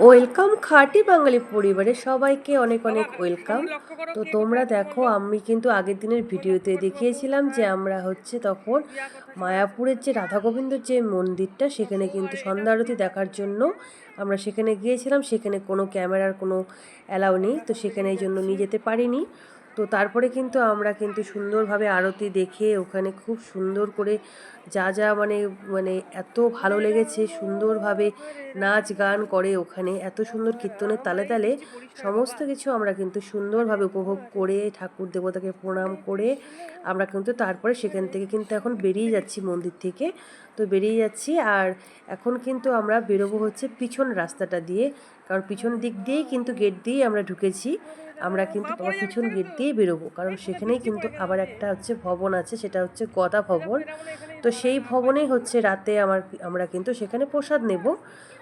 Welcome খাঁটি বাঙালি পরিবারে সবাইকে অনেক অনেক ওয়েলকাম। তো তোমরা দেখো, আমি কিন্তু আগের দিনের ভিডিওতে দেখিয়েছিলাম যে আমরা হচ্ছে তখন মায়াপুরের যে রাধা গোবিন্দর যে মন্দিরটা, সেখানে কিন্তু সন্ধ্যা আরতি দেখার জন্য আমরা সেখানে গিয়েছিলাম। সেখানে কোনো ক্যামেরার কোনো অ্যালাউ নেই, তো সেখানে এই জন্য নিয়ে যেতে পারিনি। তো তারপরে কিন্তু আমরা কিন্তু সুন্দরভাবে আরতি দেখে ওখানে খুব সুন্দর করে যা যা মানে মানে এত ভালো লেগেছে, সুন্দরভাবে নাচ গান করে ওখানে, এত সুন্দর কীর্তনের তালে তালে সমস্ত কিছু আমরা কিন্তু সুন্দরভাবে উপভোগ করে ঠাকুর দেবতাকে প্রণাম করে আমরা কিন্তু তারপরে সেখান থেকে কিন্তু এখন বেরিয়ে যাচ্ছি মন্দির থেকে। তো বেরিয়ে যাচ্ছি, আর এখন কিন্তু আমরা বেরোবো হচ্ছে পিছন রাস্তাটা দিয়ে, কারণ পিছন দিক দিয়েই কিন্তু গেট দিয়েই আমরা ঢুকেছি। আমরা কিন্তু পিছন গেট দিয়েই বেরোবো, কারণ সেখানেই কিন্তু আবার একটা হচ্ছে ভবন আছে, সেটা হচ্ছে গদা ভবন। তো সেই ভবনেই হচ্ছে রাতে আমরা কিন্তু সেখানে প্রসাদ নেব।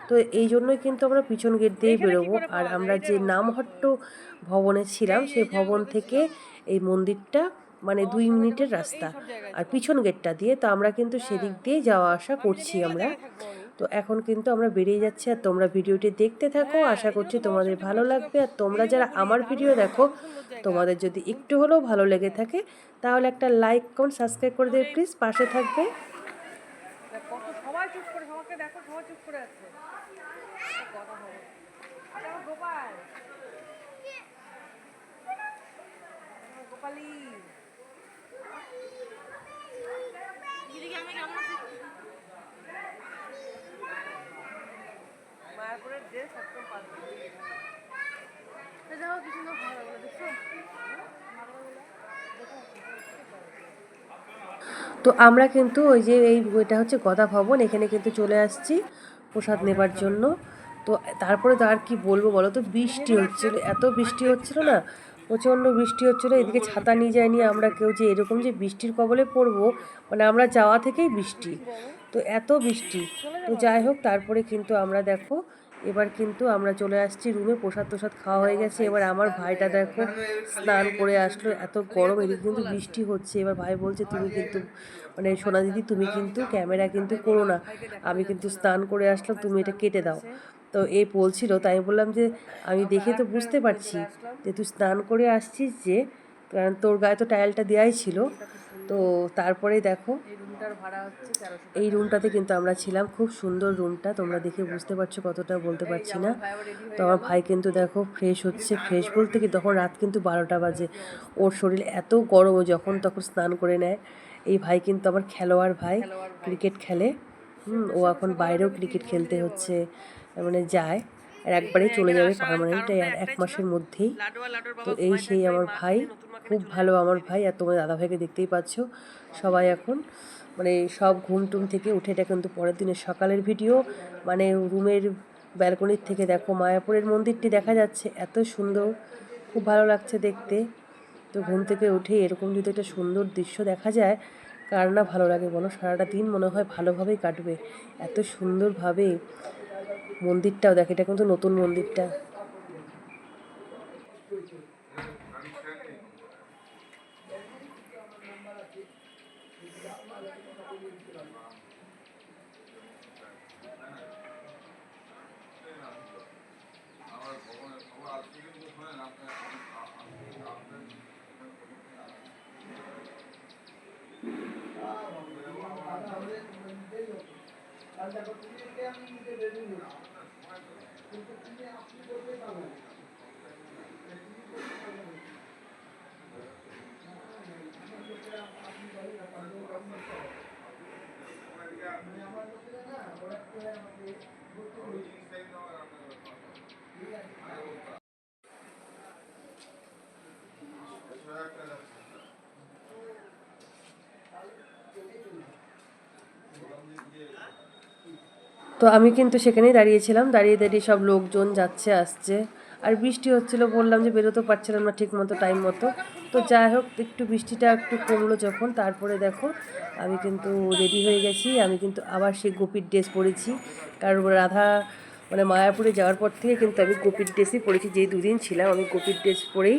তো এই জন্যই কিন্তু আমরা পিছন গেট দিয়েই বেরোবো। আর আমরা যে নামহট্ট ভবনে ছিলাম, সেই ভবন থেকে এই মন্দিরটা মানে 2 মিনিটের রাস্তা, আর পিছন গেটটা দিয়ে। তো আমরা কিন্তু সেদিক দিয়েই যাওয়া আসা করছি আমরা। তো এখন কিন্তু আমরা বেরিয়ে যাচ্ছি, আর তোমরা ভিডিওটি দেখতে থাকো, আশা করছি তোমাদের ভালো লাগবে। আর তোমরা যারা আমার ভিডিও দেখো, তোমাদের যদি একটু হলেও ভালো লেগে থাকে, তাহলে একটা লাইক কমেন্ট সাবস্ক্রাইব করে দেবে প্লিজ, পাশে থাকবে। সবাই চুপ করে, সবাইকে দেখো, সবাই চুপ করে আছে। গোপাল গোপালি মায়াপুরের ড্রেস একদম পাল্টে দেখো কি সুন্দর ভালো লাগলো, দেখছো? তো আমরা কিন্তু ওই যে এটা হচ্ছে গদা ভবন, এখানে কিন্তু চলে আসছি প্রসাদ নেবার জন্য। তো তারপরে তো আর কি বলবো বলো, তো বৃষ্টি হচ্ছিল, এত বৃষ্টি হচ্ছিল না, প্রচণ্ড বৃষ্টি হচ্ছিলো। এদিকে ছাতা নিয়ে যায়নি আমরা কেউ, যে এরকম যে বৃষ্টির কবলে পড়বো, মানে আমরা যাওয়া থেকেই বৃষ্টি, তো এত বৃষ্টি। তো যাই হোক, তারপরে কিন্তু আমরা দেখো এবার কিন্তু আমরা চলে আসছি রুমে, প্রসাদ টোসাদ খাওয়া হয়ে গেছে। এবার আমার ভাইটা দেখো স্নান করে আসলো, এত গরম, এদিকে কিন্তু বৃষ্টি হচ্ছে। এবার ভাই বলছে তুমি কিন্তু মানে সোনা দিদি তুমি কিন্তু ক্যামেরা কিন্তু করো না, আমি কিন্তু স্নান করে আসলাম, তুমি এটা কেটে দাও। তো এই বলছিল, তাই আমি বললাম যে আমি দেখে তো বুঝতে পারছি যে তুই স্নান করে আসছিস, যে কারণ তোর গায়ে তো টায়ালটা দেওয়াই ছিল। তো তারপরেই দেখো এই রুমটাতে কিন্তু আমরা ছিলাম, খুব সুন্দর রুমটা, তোমরা দেখে বুঝতে পারছো কতটা, বলতে পারছি না। তো আমার ভাই কিন্তু দেখো ফ্রেশ হচ্ছে, ফ্রেশ বলতে কি তখন রাত কিন্তু 12টা বাজে, ওর শরীর এত গরম, ও যখন তখন স্নান করে নেয়। এই ভাই কিন্তু আমার খেলোয়াড় ভাই, ক্রিকেট খেলে। ও এখন বাইরেও ক্রিকেট খেলতে হচ্ছে মানে যায়, আর একবারেই চলে যাবে পার্মানেন্ট আর 1 মাসের মধ্যেই। তো এই সেই আমার ভাই, খুব ভালো আমার ভাই। আর তোমার দাদা ভাইকে দেখতেই পাচ্ছ, সবাই এখন মানে সব ঘুম টুম থেকে উঠে, এটা কিন্তু পরের দিনের সকালের ভিডিও। মানে রুমের ব্যালকনির থেকে দেখো মায়াপুরের মন্দিরটি দেখা যাচ্ছে, এত সুন্দর, খুব ভালো লাগছে দেখতে। তো ঘুম থেকে উঠে এরকম যদি একটা সুন্দর দৃশ্য দেখা যায়, কার না ভালো লাগে বলো? সারাটা দিন মনে হয় ভালোভাবেই কাটবে, এত সুন্দরভাবে মন্দিরটাও দেখে। এটা কিন্তু নতুন মন্দিরটা। তো আমি কিন্তু সেখানেই দাঁড়িয়েছিলাম, দাঁড়িয়ে দাঁড়িয়ে সব লোকজন যাচ্ছে আসছে, আর বৃষ্টি হচ্ছিলো, বললাম যে বেরোতে পারছিলাম না ঠিক মতো টাইম মতো। তো যাই হোক, একটু বৃষ্টিটা একটু কমলো যখন, তারপরে দেখো আমি কিন্তু রেডি হয়ে গেছি। আমি কিন্তু আবার সেই গোপীর ড্রেস পরেছি, কারণ রাধা মানে মায়াপুরে যাওয়ার পর থেকে কিন্তু আমি গোপীর ড্রেসই পরেছি। যেই দুদিন ছিলাম আমি গোপীর ড্রেস পরেই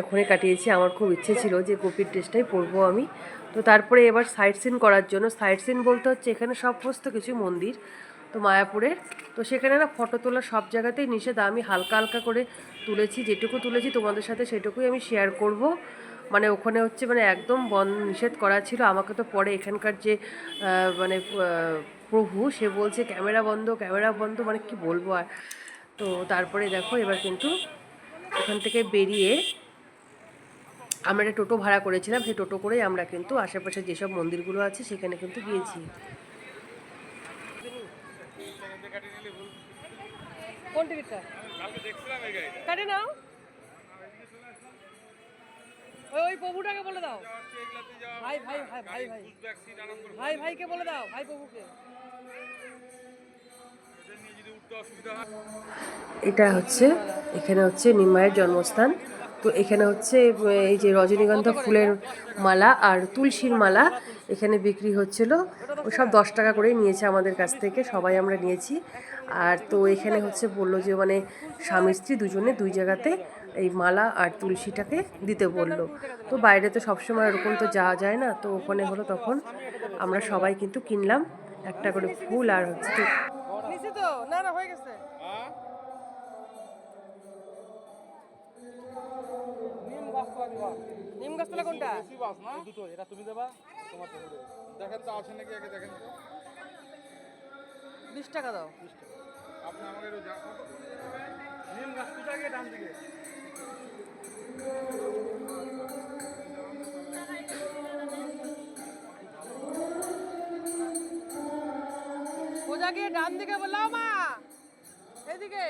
ওখানে কাটিয়েছি। আমার খুব ইচ্ছে ছিল যে গোপীর ড্রেসটাই পরবো আমি। তো তারপরে এবার সাইট সিন করার জন্য, সাইট সিন বলতে হচ্ছে এখানে সমস্ত কিছু মন্দির তো মায়াপুরের, তো সেখানে না ফটো তোলা সব জায়গাতেই নিষেধ। আমি হালকা হালকা করে তুলেছি, যেটুকু তুলেছি তোমাদের সাথে সেটুকুই আমি শেয়ার করব। মানে ওখানে হচ্ছে মানে একদম নিষেধ করা ছিল। আমাকে তো পরে এখানকার যে মানে প্রভু সে বলছে ক্যামেরা বন্ধ, ক্যামেরা বন্ধ, মানে কি বলবো আর। তো তারপরে দেখো এবার কিন্তু ওখান থেকে বেরিয়ে আমরা একটা টোটো ভাড়া করেছিলাম, সেই টোটো করেই আমরা কিন্তু আশেপাশে যেসব মন্দিরগুলো আছে সেখানে কিন্তু গিয়েছি। কোন টিকিটটা কাটে নাও, ওই প্রভুটাকে বলে দাও, ভাই ভাই ভাই ভাই ভাই ভাই ভাইকে বলে দাও, ভাই প্রভুকে। এটা হচ্ছে, এখানে হচ্ছে নিমাইয়ের জন্মস্থান। তো এখানে হচ্ছে এই যে রজনীগন্ধা ফুলের মালা আর তুলসীর মালা এখানে বিক্রি হচ্ছিল। সব 10 টাকা করেই নিয়েছে আমাদের কাছ থেকে, সবাই আমরা নিয়েছি। আর তো এখানে হচ্ছে বললো যে মানে স্বামী স্ত্রী দুজনে দুই জায়গাতে এই মালা আর তুলসীটাকে দিতে বললো। তো বাইরে তো সবসময় ওরকম তো যাওয়া যায় না, তো ওখানে হলো তখন আমরা সবাই কিন্তু কিনলাম একটা করে ফুল আর হচ্ছে তো না না হয়ে গেছে। নিম গাছতলা কোনটা? দুটো, এটা তুমি দেবা, তোমার তো হবে। দেখেন তো আছে নাকি, আগে দেখেন তো। 20 টাকা দাও। 20 টাকা আপনি আমাকে একটু দেখুন। নিম গাছটা আগে ডান দিকে। ওজা গিয়ে ডান দিকে বললাম মা, এদিকে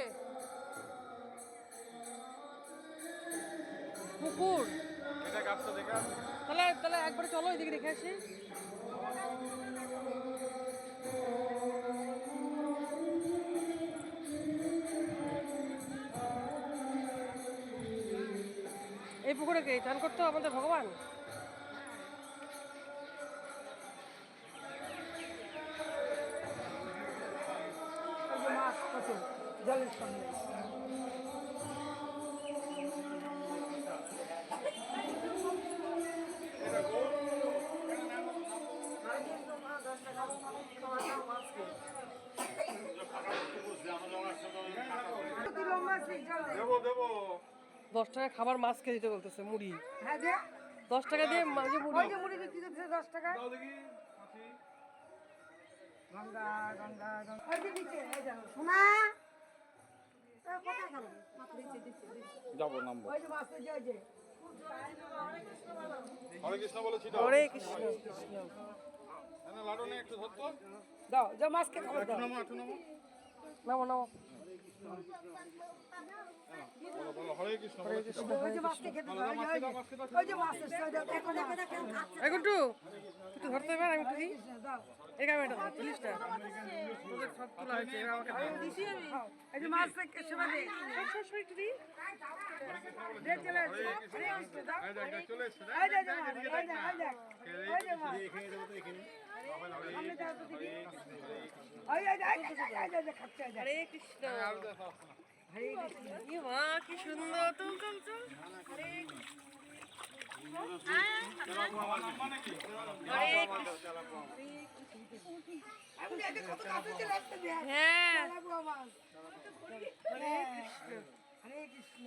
পুকুর। এটা গাছটা দেখা, তাহলে তাহলে একবারে চলো এদিকে দেখে আসি। এই পুকুরে কে চান করতো আমাদের ভগবান? জলের সামনে দেবো 10 টাকা খাবার মাছ খেয়ে দিতে বলতেছে, মুড়ি। হ্যাঁ দে 10 টাকা দিয়ে মাঝে মুড়ি, ওই যে মুড়ি দিতে দিতে 10 টাকা দাও দেখি। গঙ্গা গঙ্গা গঙ্গা ওই যে নিচে এই যাও সোনা, কোথায় গেল? নিচে নিচে যাব নামবো, ওই যে মাছ, ওই যে হরে কৃষ্ণ বলে ছিল। হরে কৃষ্ণ কৃষ্ণ না লাডু নে একটু ধরতো দাও, যা মাছ কে খাবার দাও। নামো নামো নামো। বলো হরে কৃষ্ণ হরে কৃষ্ণ। ওই যে মাছ কে খেতে দাও, ওই যে মাছ দাও, দেখো দেখো দেখো। এখন একটু একটু ধরতে পারবে, আমি একটু দিই দাও। এই ক্যামেরাটা দাও প্লিজটা, তোদের সব তোলা হয়েছে, এরা আমাকে দাও। দিছি আমি, এই যে মাছ কে সেবা দে, সব একটু দিই। দেখ চলে আসছে, হরে কৃষ্ণ দাও, এই দেখ চলে আসছে, এই দেখ এই দেখ এই দেখ ওই যে মাছ এখানে দেব তো, এখানে সামনে যাও তো দিদি, ওই এই এই খাচ্ছে, হরে কৃষ্ণ হরে কৃষ্ণ। এই মা কি সুন্দর, চল চল চল। হরে কৃষ্ণ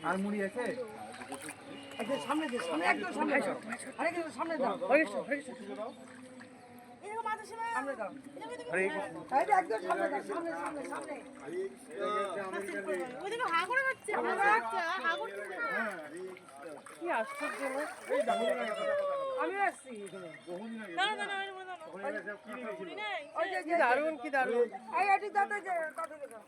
আর মুড়ি আছে সামনে, একদম সামনে, হরে কৃষ্ণ সামনে দাও, হরে কৃষ্ণ হরে কৃষ্ণ দাও, সামনে দাও, হরে কৃষ্ণ একদম সামনে দাও, সামনে সামনে সামনে। ওইদিকে হা করে যাচ্ছে, হা করছে, কি আশ্চর্য না। আমি আসছি না না না, কি দারুণ কি দারুণ। এই এটি দাদা যে কত দেখো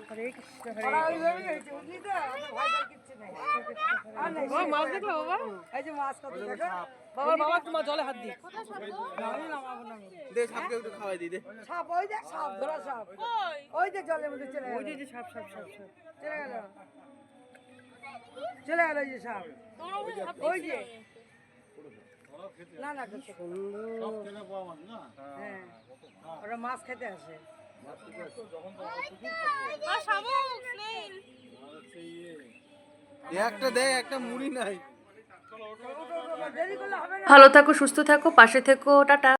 হরে কৃষ্ণ হরে বাবা মাছ দেখলো বাবা এই যে মাছ কত দেখো বাবা বাবা তোমার জলে হাত দি দে সাপকে একটু খাওয়াই দি দে। সাপ ওই দেখ সাপ ধরা সাপ ওই যে জলের মধ্যে চলে ওই গেল যে সাপ সাপ সাপ সাপ চলে গেল চলে গেল ওই যে সাপ ওই যে না না কিছু হ্যাঁ ওরা মাছ খেতে আসে একটা দে একটা মুড়ি নাই। দেরি করলে হবে না ভালো থাকো সুস্থ থাকো পাশে থেকো টাটা।